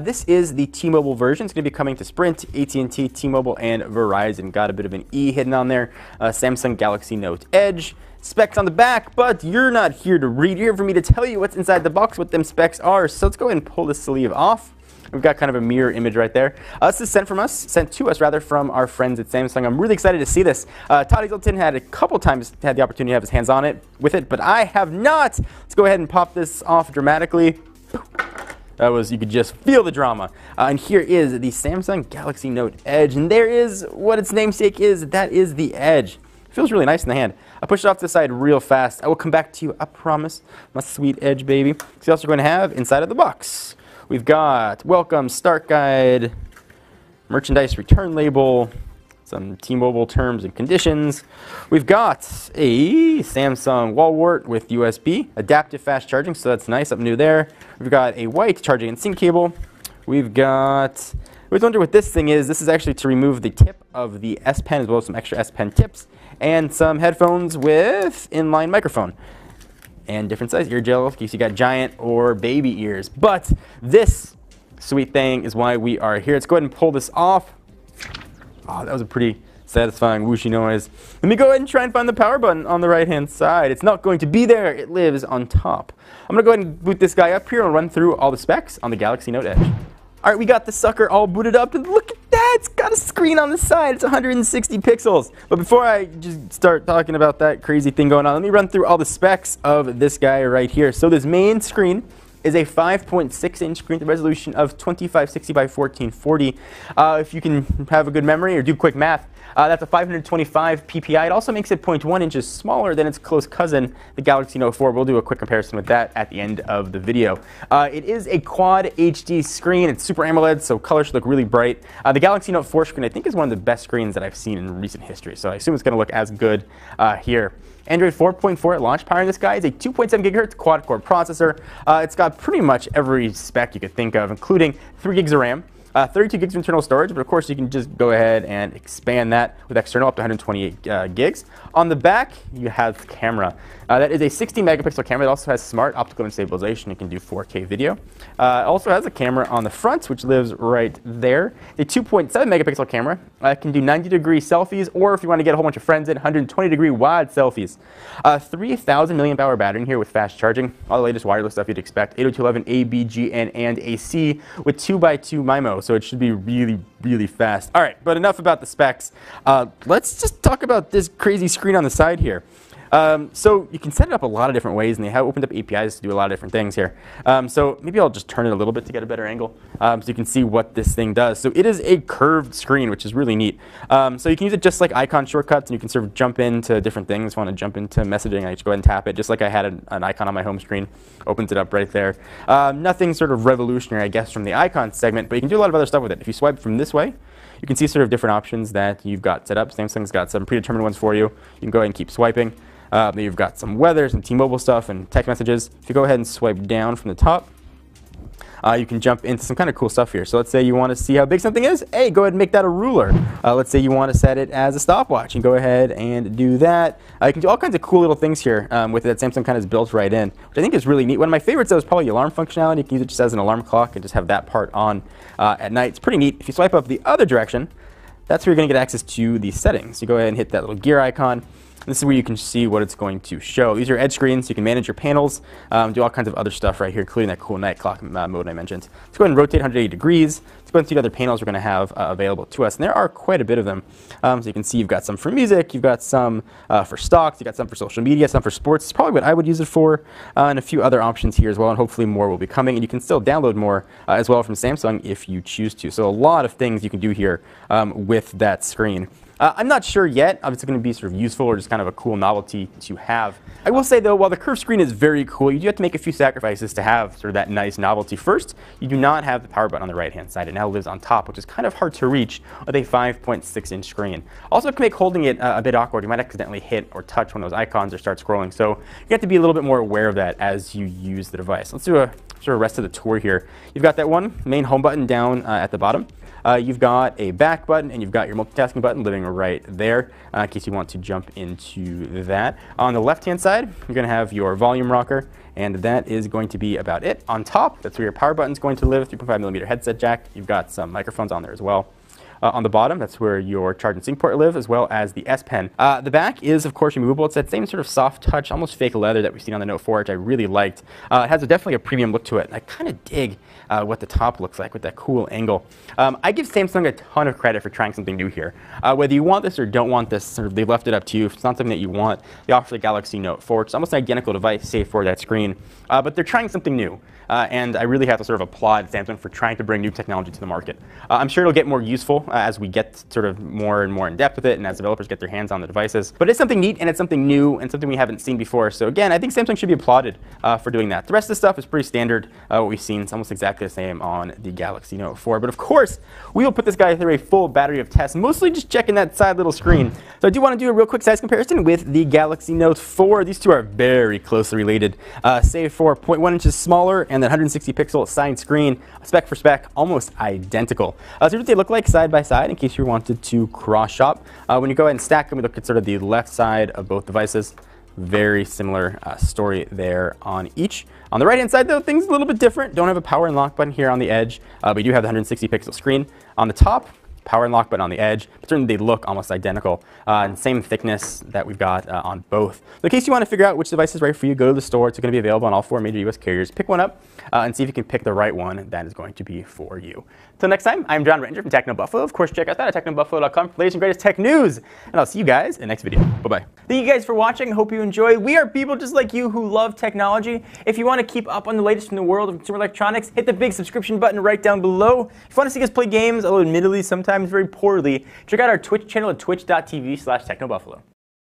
This is the T-Mobile version. It's going to be coming to Sprint, AT&T, T-Mobile, and Verizon. Got a bit of an E hidden on there. Samsung Galaxy Note Edge. Specs on the back, but you're not here to read. You're here for me to tell you what's inside the box, what them specs are. So let's go ahead and pull the sleeve off. We've got kind of a mirror image right there. This is sent to us from our friends at Samsung. I'm really excited to see this. Todd Hazelton had a couple times had the opportunity to have his hands on it with it, but I have not. Let's go ahead and pop this off dramatically. That was, you could just feel the drama. And here is the Samsung Galaxy Note Edge, and there is what its namesake is. That is the Edge. Feels really nice in the hand. I'll push it off to the side real fast. I will come back to you, I promise. My sweet Edge, baby. So what else we're going to have inside of the box? We've got welcome, start guide, merchandise return label, some T-Mobile terms and conditions. We've got a Samsung wall wart with USB, adaptive fast charging, so that's nice, something new there. We've got a white charging and sync cable. We've got, I always wonder what this thing is. This is actually to remove the tip of the S Pen as well as some extra S Pen tips, and some headphones with inline microphone. And different size ear gel in case you got giant or baby ears. But this sweet thing is why we are here. Let's go ahead and pull this off. Oh, that was a pretty satisfying whooshy noise. Let me go ahead and try and find the power button on the right-hand side. It's not going to be there. It lives on top. I'm going to go ahead and boot this guy up here and run through all the specs on the Galaxy Note Edge. All right, we got the sucker all booted up, and look at that. It's got a screen on the side. It's 160 pixels. But before I just start talking about that crazy thing going on, let me run through all the specs of this guy right here. So this main screen is a 5.6-inch screen with a resolution of 2560 by 1440. If you can have a good memory or do quick math, that's a 525 ppi. It also makes it 0.1 inches smaller than its close cousin, the Galaxy Note 4. We'll do a quick comparison with that at the end of the video. It is a Quad HD screen. It's Super AMOLED, so colors should look really bright. The Galaxy Note 4 screen, I think, is one of the best screens that I've seen in recent history, so I assume it's going to look as good here. Android 4.4 at launch. Powering this guy is a 2.7 gigahertz quad-core processor. It's got pretty much every spec you could think of, including 3 gigs of RAM, 32 gigs of internal storage, but of course you can just go ahead and expand that with external up to 128 gigs. On the back, you have the camera. That is a 60 megapixel camera. It also has smart optical image stabilization. It can do 4K video. It also has a camera on the front, which lives right there. A 2.7 megapixel camera. It can do 90-degree selfies, or if you want to get a whole bunch of friends in, 120-degree wide selfies. 3,000 milliamp hour battery in here with fast charging. All the latest wireless stuff you'd expect. 802.11 A, B, G, N, and AC with 2x2 MIMO, so it should be really, really fast. All right, but enough about the specs. Let's just talk about this crazy screen on the side here. So you can set it up a lot of different ways, and they have opened up APIs to do a lot of different things here. So maybe I'll just turn it a little bit to get a better angle so you can see what this thing does. So it is a curved screen, which is really neat. So you can use it just like icon shortcuts, and you can sort of jump into different things. If you want to jump into messaging, I just go ahead and tap it, just like I had an icon on my home screen. Opens it up right there. Nothing sort of revolutionary, I guess, from the icon segment, but you can do a lot of other stuff with it. If you swipe from this way, you can see sort of different options that you've got set up. Samsung's got some predetermined ones for you. You can go ahead and keep swiping. You've got some weather, some T-Mobile stuff, and text messages. If you go ahead and swipe down from the top, you can jump into some kind of cool stuff here. So let's say you want to see how big something is. Hey, go ahead and make that a ruler. Let's say you want to set it as a stopwatch. You can go ahead and do that. You can do all kinds of cool little things here with it that Samsung kind of is built right in, which I think is really neat. One of my favorites, though, is probably the alarm functionality. You can use it just as an alarm clock and just have that part on at night. It's pretty neat. If you swipe up the other direction, that's where you're going to get access to the settings. You go ahead and hit that little gear icon. This is where you can see what it's going to show. These are edge screens, so you can manage your panels, do all kinds of other stuff right here, including that cool night clock mode I mentioned. Let's go ahead and rotate 180 degrees. Let's go ahead and see the other panels we're going to have available to us. And there are quite a bit of them. So you can see you've got some for music, you've got some for stocks, you've got some for social media, some for sports. It's probably what I would use it for, and a few other options here as well. And hopefully more will be coming. And you can still download more as well from Samsung if you choose to. So a lot of things you can do here with that screen. I'm not sure yet if it's going to be sort of useful or just kind of a cool novelty to have. I will say, though, while the curved screen is very cool, you do have to make a few sacrifices to have sort of that nice novelty. First, you do not have the power button on the right-hand side. It now lives on top, which is kind of hard to reach with a 5.6-inch screen. Also, it can make holding it a bit awkward. You might accidentally hit or touch one of those icons or start scrolling. So you have to be a little bit more aware of that as you use the device. Let's do a sort of rest of the tour here. You've got that one main home button down at the bottom. You've got a back button and you've got your multitasking button living right there in case you want to jump into that. On the left-hand side, you're going to have your volume rocker, and that is going to be about it. On top, that's where your power button is going to live, 3.5mm headset jack. You've got some microphones on there as well. On the bottom, that's where your charge and sync port live, as well as the S Pen. The back is, of course, removable. It's that same sort of soft touch, almost fake leather that we've seen on the Note 4, which I really liked. It has definitely a premium look to it. I kind of dig what the top looks like with that cool angle. I give Samsung a ton of credit for trying something new here. Whether you want this or don't want this, sort of, they left it up to you. If it's not something that you want, they offer the Galaxy Note 4. It's almost an identical device, save for that screen. But they're trying something new. And I really have to sort of applaud Samsung for trying to bring new technology to the market. I'm sure it'll get more useful as we get sort of more and more in depth with it and as developers get their hands on the devices. But it's something neat and it's something new and something we haven't seen before. So again, I think Samsung should be applauded for doing that. The rest of the stuff is pretty standard, what we've seen. It's almost exactly the same on the Galaxy Note 4. But of course, we will put this guy through a full battery of tests, mostly just checking that side little screen. So I do want to do a real quick size comparison with the Galaxy Note 4. These two are very closely related, save for 0.1 inches smaller and that 160 pixel side screen, spec for spec, almost identical. So here's what they look like side by side in case you wanted to cross shop. When you go ahead and stack them, we look at sort of the left side of both devices. Very similar story there on each. On the right hand side though, things a little bit different. Don't have a power and lock button here on the edge, but we do have the 160 pixel screen. On the top, power and lock button on the edge, but certainly they look almost identical. And same thickness that we've got on both. So in case you want to figure out which device is right for you, go to the store. It's going to be available on all 4 major US carriers. Pick one up and see if you can pick the right one that is going to be for you. Till next time, I'm John Ranger from TechnoBuffalo. Of course, check us out at technobuffalo.com for the latest and greatest tech news. And I'll see you guys in the next video. Bye-bye. Thank you guys for watching. Hope you enjoyed. We are people just like you who love technology. If you want to keep up on the latest from the world of consumer electronics, hit the big subscription button right down below. If you want to see us play games, although admittedly sometimes very poorly, check out our Twitch channel at twitch.tv/technobuffalo.